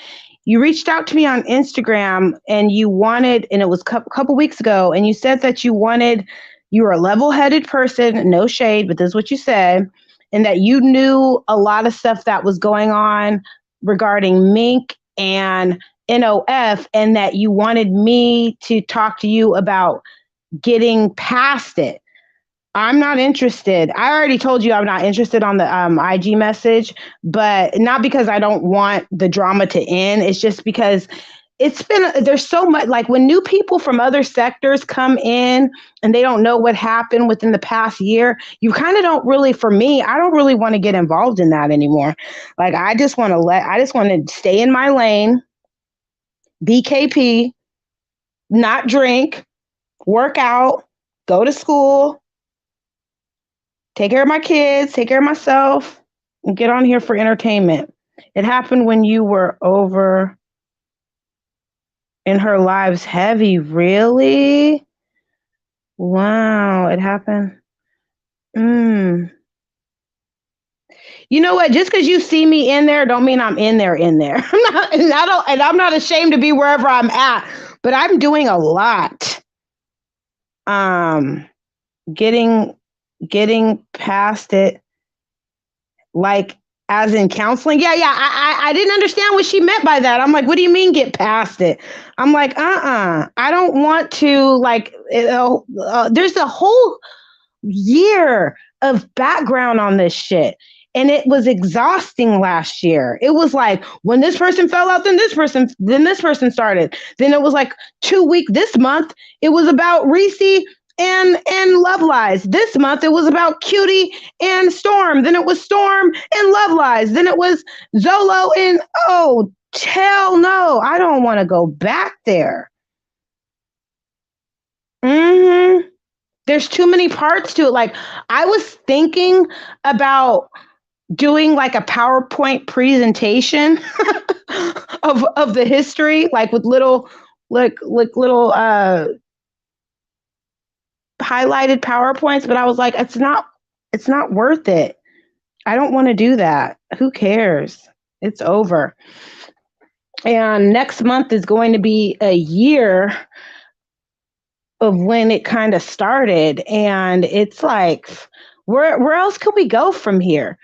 You reached out to me on Instagram and you wanted, and it was a couple weeks ago, and you said that you were a level-headed person, no shade, but this is what you said, and that you knew a lot of stuff that was going on regarding mink and NOF, and that you wanted me to talk to you about getting past it. I'm not interested. I already told you I'm not interested on the IG message, but not because I don't want the drama to end. It's just because there's so much, like when new people from other sectors come in and they don't know what happened within the past year, you kind of don't really, for me, I don't really want to get involved in that anymore. Like I just want to stay in my lane, BKP, not drink, work out, go to school, take care of my kids, take care of myself, and get on here for entertainment. It happened when you were over in her lives heavy. Really? Wow, it happened. You know what? Just because you see me in there, don't mean I'm in there. I'm not, and I'm not ashamed to be wherever I'm at. But I'm doing a lot. Um, getting past it, like as in counseling. Yeah. I didn't understand what she meant by that. I'm like, what do you mean get past it? I'm like, I don't want to like. There's a whole year of background on this shit. And it was exhausting last year. It was like when this person fell out, then this person started. Then it was like 2 weeks this month. It was about Reese and Love Lies. This month it was about Cutie and Storm. Then it was Storm and Love Lies. Then it was Zolo and oh hell no, I don't want to go back there. Mm-hmm. There's too many parts to it. Like I was thinking about doing like a PowerPoint presentation of the history, like with little little highlighted PowerPoints, but I was like, it's not worth it. I don't want to do that. Who cares? It's over. And next month is going to be a year of when it kind of started. And it's like, where else could we go from here?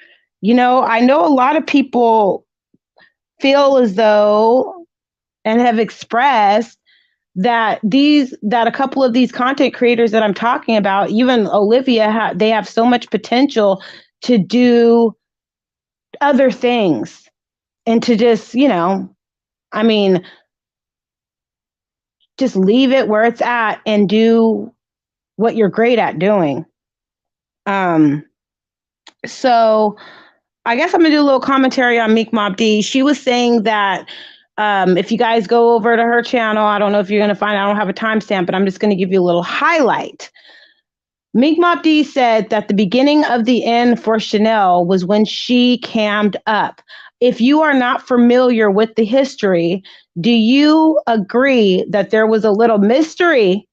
You know, I know a lot of people feel as though and have expressed that a couple of these content creators that I'm talking about, even Olivia, they have so much potential to do other things and to just, you know, I mean, just leave it where it's at and do what you're great at doing. Um, so I guess I'm gonna do a little commentary on Meek Mob D. She was saying that if you guys go over to her channel, I don't know if you're gonna find. I don't have a timestamp, but I'm just gonna give you a little highlight. Meek Mob D said that the beginning of the end for Chanel was when she cammed up. If you are not familiar with the history, do you agree that there was a little mystery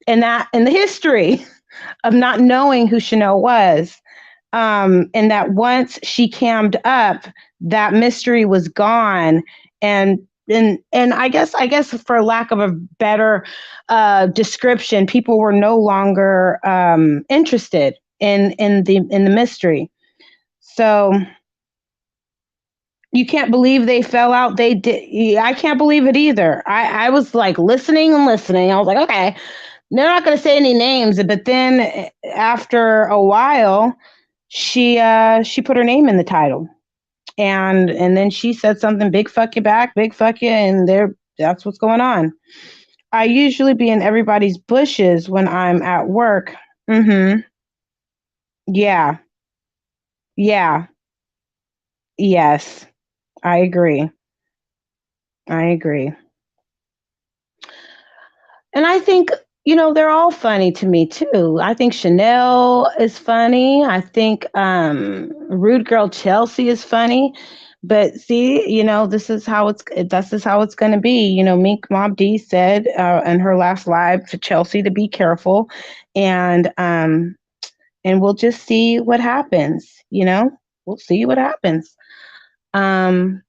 in the history of not knowing who Chanel was? And that once she cammed up, that mystery was gone, and I guess for lack of a better description, people were no longer interested in the mystery. So you can't believe they fell out. They did. I can't believe it either. I was like listening and listening. I was like, okay, they're not going to say any names, but then after a while she put her name in the title, and then she said something, big fuck you back, big fuck you, and that's what's going on. I usually be in everybody's bushes when I'm at work. Mm-hmm. Yeah. Yeah. Yes. I agree. I agree. And I think, you know, they're all funny to me too. I think Chanel is funny. I think Rude Girl Chelsea is funny. But see, you know, this is how it's going to be. You know, Meek Mob D said in her last live to Chelsea to be careful, and we'll just see what happens. You know, we'll see what happens. Um,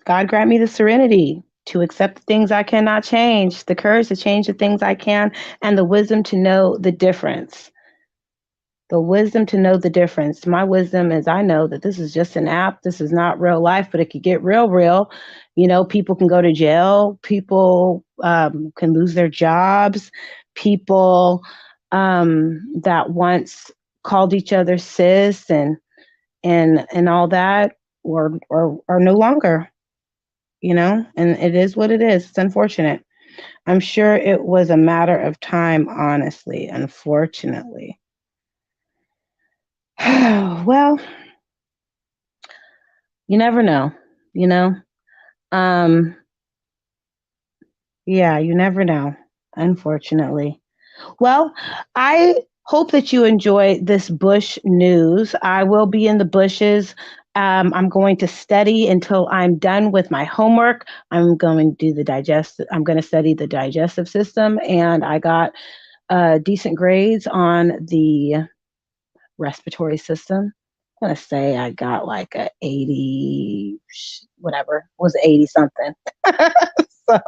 God grant me the serenity to accept the things I cannot change, the courage to change the things I can, and the wisdom to know the difference. The wisdom to know the difference. My wisdom is I know that this is just an app. This is not real life, but it could get real. You know, people can go to jail. People can lose their jobs. People that once called each other sis and all that are no longer, you know, and it is what it is. It's unfortunate. I'm sure it was a matter of time, honestly, unfortunately. Well, you never know, you know? Um, yeah, you never know, unfortunately. Well, I hope that you enjoy this bush news. I will be in the bushes. I'm going to study until I'm done with my homework. I'm going to study the digestive system, and I got decent grades on the respiratory system. I'm going to say I got like a 80, whatever, was 80 something. So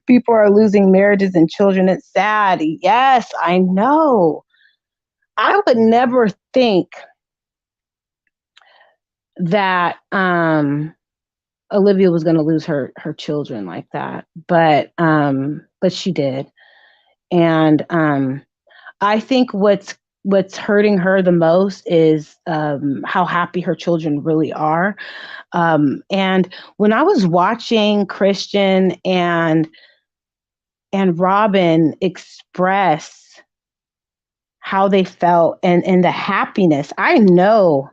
people are losing marriages and children. It's sad. Yes, I know. I would never think that Olivia was going to lose her children like that, but she did. And I think what's hurting her the most is how happy her children really are. And when I was watching Christian and Robin express how they felt and the happiness, I know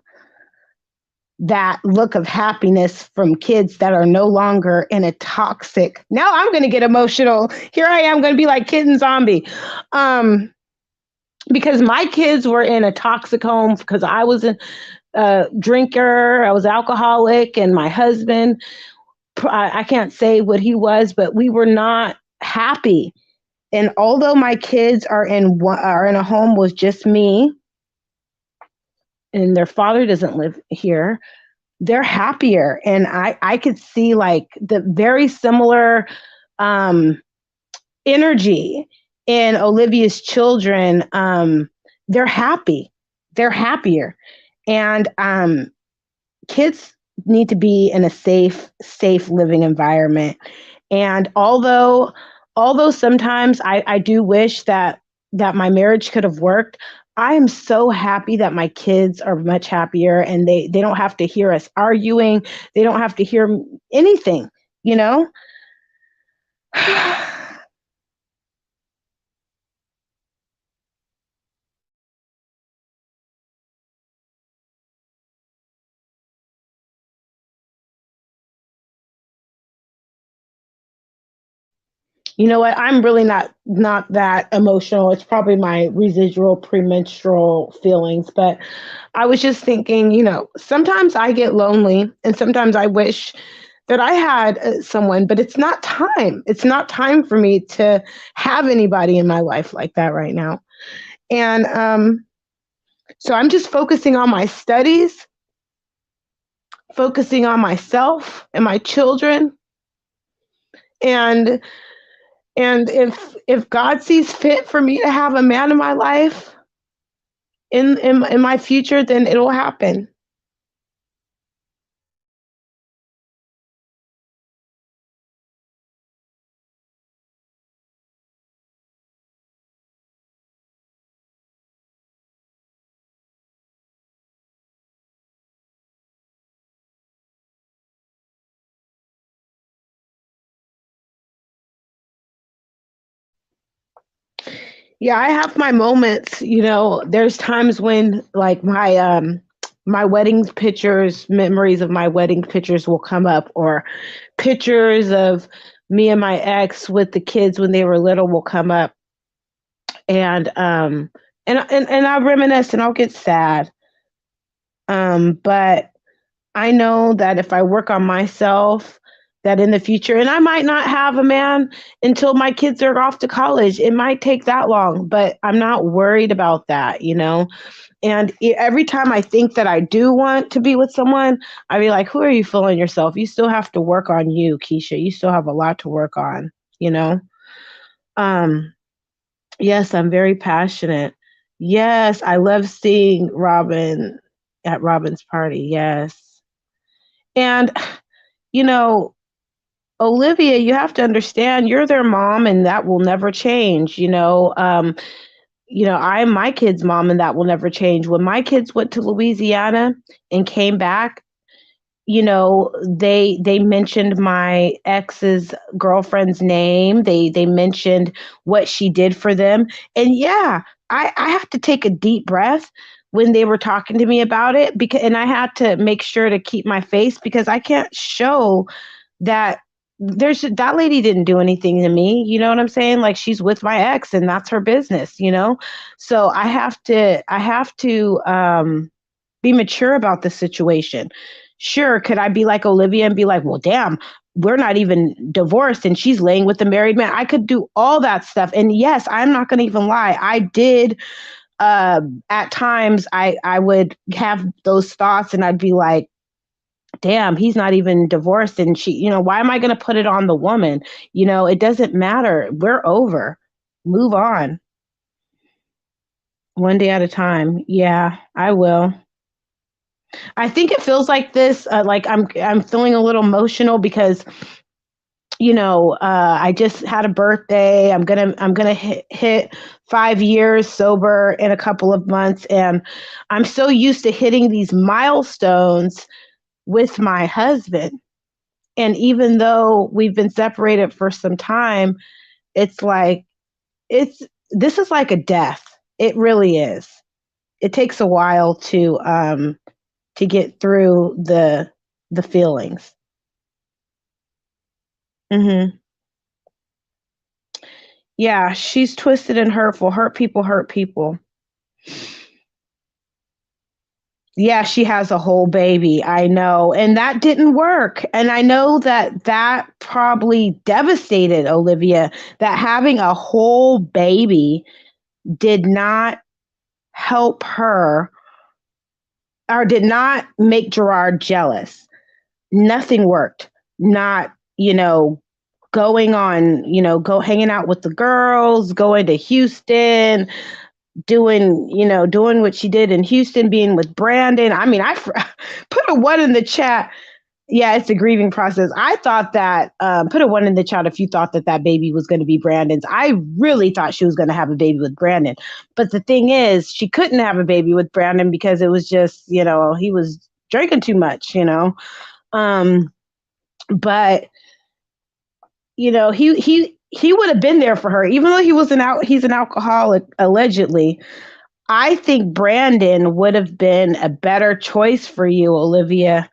that look of happiness from kids that are no longer in a toxic. Now I'm going to get emotional. Here I am going to be like kitten zombie. Because my kids were in a toxic home because I was a drinker, I was alcoholic, and my husband, I can't say what he was, but we were not happy. And although my kids are in a home with just me, and their father doesn't live here, they're happier. And I could see like the very similar energy in Olivia's children. They're happy. They're happier. And kids need to be in a safe living environment. And although sometimes I do wish that my marriage could have worked, I am so happy that my kids are much happier and they don't have to hear us arguing. They don't have to hear anything, you know? You know what? I'm really not that emotional. It's probably my residual premenstrual feelings, but I was just thinking, sometimes I get lonely and sometimes I wish that I had someone, but it's not time. It's not time for me to have anybody in my life like that right now. And so I'm just focusing on my studies, focusing on myself and my children. And if God sees fit for me to have a man in my life in my future, then it'll happen. Yeah, I have my moments, there's times when like my wedding pictures, memories of my wedding pictures will come up, or pictures of me and my ex with the kids when they were little will come up. And and I'll reminisce and I'll get sad. But I know that if I work on myself, that in the future, and I might not have a man until my kids are off to college. It might take that long, but I'm not worried about that, And every time I think that I do want to be with someone, I be like, who are you fooling yourself? You still have to work on you, Keisha. You still have a lot to work on, you know? Um, yes, I'm very passionate. Yes, I love seeing Robin at Robin's party. Yes. And, you know, Olivia, you have to understand you're their mom and that will never change, I'm my kid's mom and that will never change. When my kids went to Louisiana and came back, they mentioned my ex's girlfriend's name. They mentioned what she did for them. And yeah, I have to take a deep breath when they were talking to me about it, and I had to make sure to keep my face because I can't show that that lady didn't do anything to me. You know what I'm saying? Like, she's with my ex and that's her business. So I have to be mature about the situation. Sure, could I be like Olivia and be like, well, damn, we're not even divorced and she's laying with a married man? I could do all that stuff. And yes, I'm not going to even lie. I did at times I would have those thoughts and I'd be like, damn, he's not even divorced. And she, why am I going to put it on the woman? It doesn't matter. We're over. Move on. One day at a time. Yeah, I will. I think it feels like this. Like I'm feeling a little emotional because I just had a birthday. I'm gonna hit 5 years sober in a couple of months, and I'm so used to hitting these milestones with my husband. And even though we've been separated for some time, it's like it's this is like a death. It really is. It takes a while to get through the feelings. Hmm. Yeah, she's twisted and hurtful. Hurt people hurt people. Yeah, she has a whole baby. I know. And that didn't work. And I know that that probably devastated Olivia, that having a whole baby did not help her or did not make Gerard jealous. Nothing worked. Not, going on, go hanging out with the girls, going to Houston, doing what she did in Houston, being with Brandon. I mean, I put a one in the chat. Yeah, it's a grieving process. I thought that, put a one in the chat if you thought that that baby was going to be Brandon's. I really thought she was going to have a baby with Brandon. But the thing is, she couldn't have a baby with Brandon because it was just, he was drinking too much. Um, but, he would have been there for her, even though he's an alcoholic, allegedly. I think Brandon would have been a better choice for you, Olivia.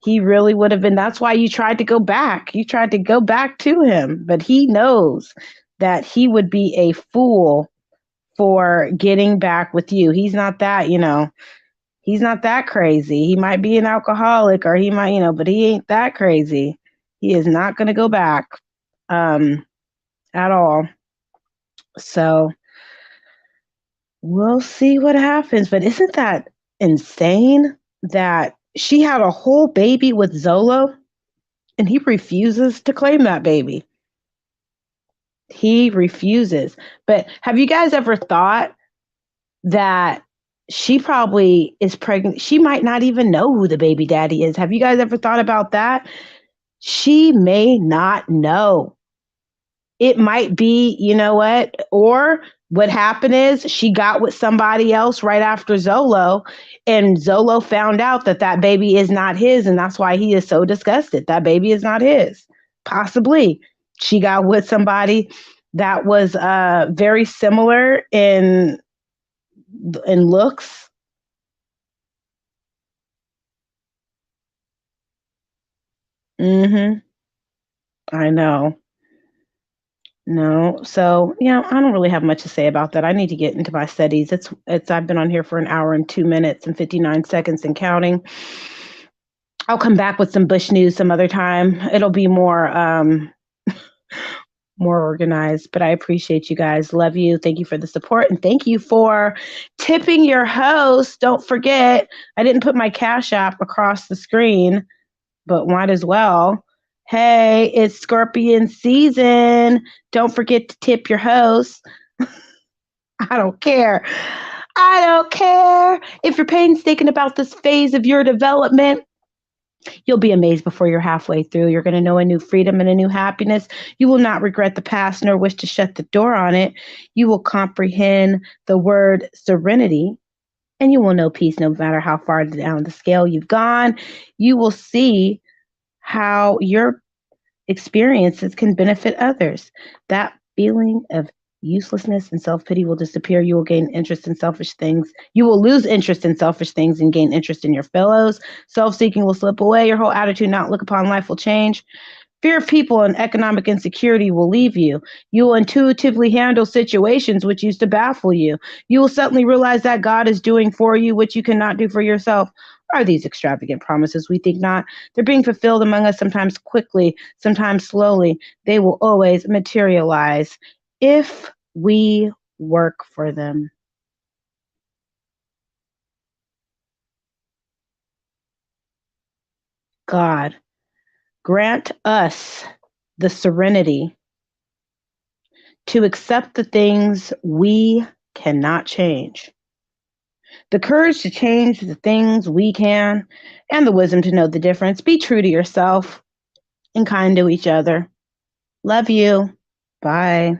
He really would have been. That's why you tried to go back. You tried to go back to him, but he knows that he would be a fool for getting back with you. He's not that, he's not that crazy. He might be an alcoholic or he might, but he ain't that crazy. He is not going to go back um, at all. So we'll see what happens. But isn't that insane that she had a whole baby with Zolo and he refuses to claim that baby? He refuses. But have you guys ever thought that she probably is pregnant? She might not even know who the baby daddy is. Have you guys ever thought about that? She may not know. It might be, you know what? Or what happened is she got with somebody else right after Zolo, and Zolo found out that that baby is not his, and that's why he is so disgusted. That baby is not his. Possibly she got with somebody that was very similar in looks. Mm-hmm. I know. No. So, I don't really have much to say about that. I need to get into my studies. It's I've been on here for an hour and 2 minutes and 59 seconds and counting. I'll come back with some Bush news some other time. It'll be more organized, but I appreciate you guys. Love you. Thank you for the support and thank you for tipping your host. Don't forget, I didn't put my Cash App across the screen, but might as well. Hey, it's Scorpion season. Don't forget to tip your host. I don't care. I don't care. If you're painstaking about this phase of your development, you'll be amazed before you're halfway through. You're going to know a new freedom and a new happiness. You will not regret the past nor wish to shut the door on it. You will comprehend the word serenity and you will know peace no matter how far down the scale you've gone. You will see how your experiences can benefit others. That feeling of uselessness and self-pity will disappear. You will gain interest in selfish things. You will lose interest in selfish things and gain interest in your fellows. Self-seeking will slip away. Your whole attitude and outlook upon life will change. Fear of people and economic insecurity will leave you. You will intuitively handle situations which used to baffle you. You will suddenly realize that God is doing for you what you cannot do for yourself. Are these extravagant promises? We think not. They're being fulfilled among us, sometimes quickly, sometimes slowly. They will always materialize if we work for them. God, grant us the serenity to accept the things we cannot change, the courage to change the things we can, and the wisdom to know the difference. Be true to yourself and kind to each other. Love you. Bye.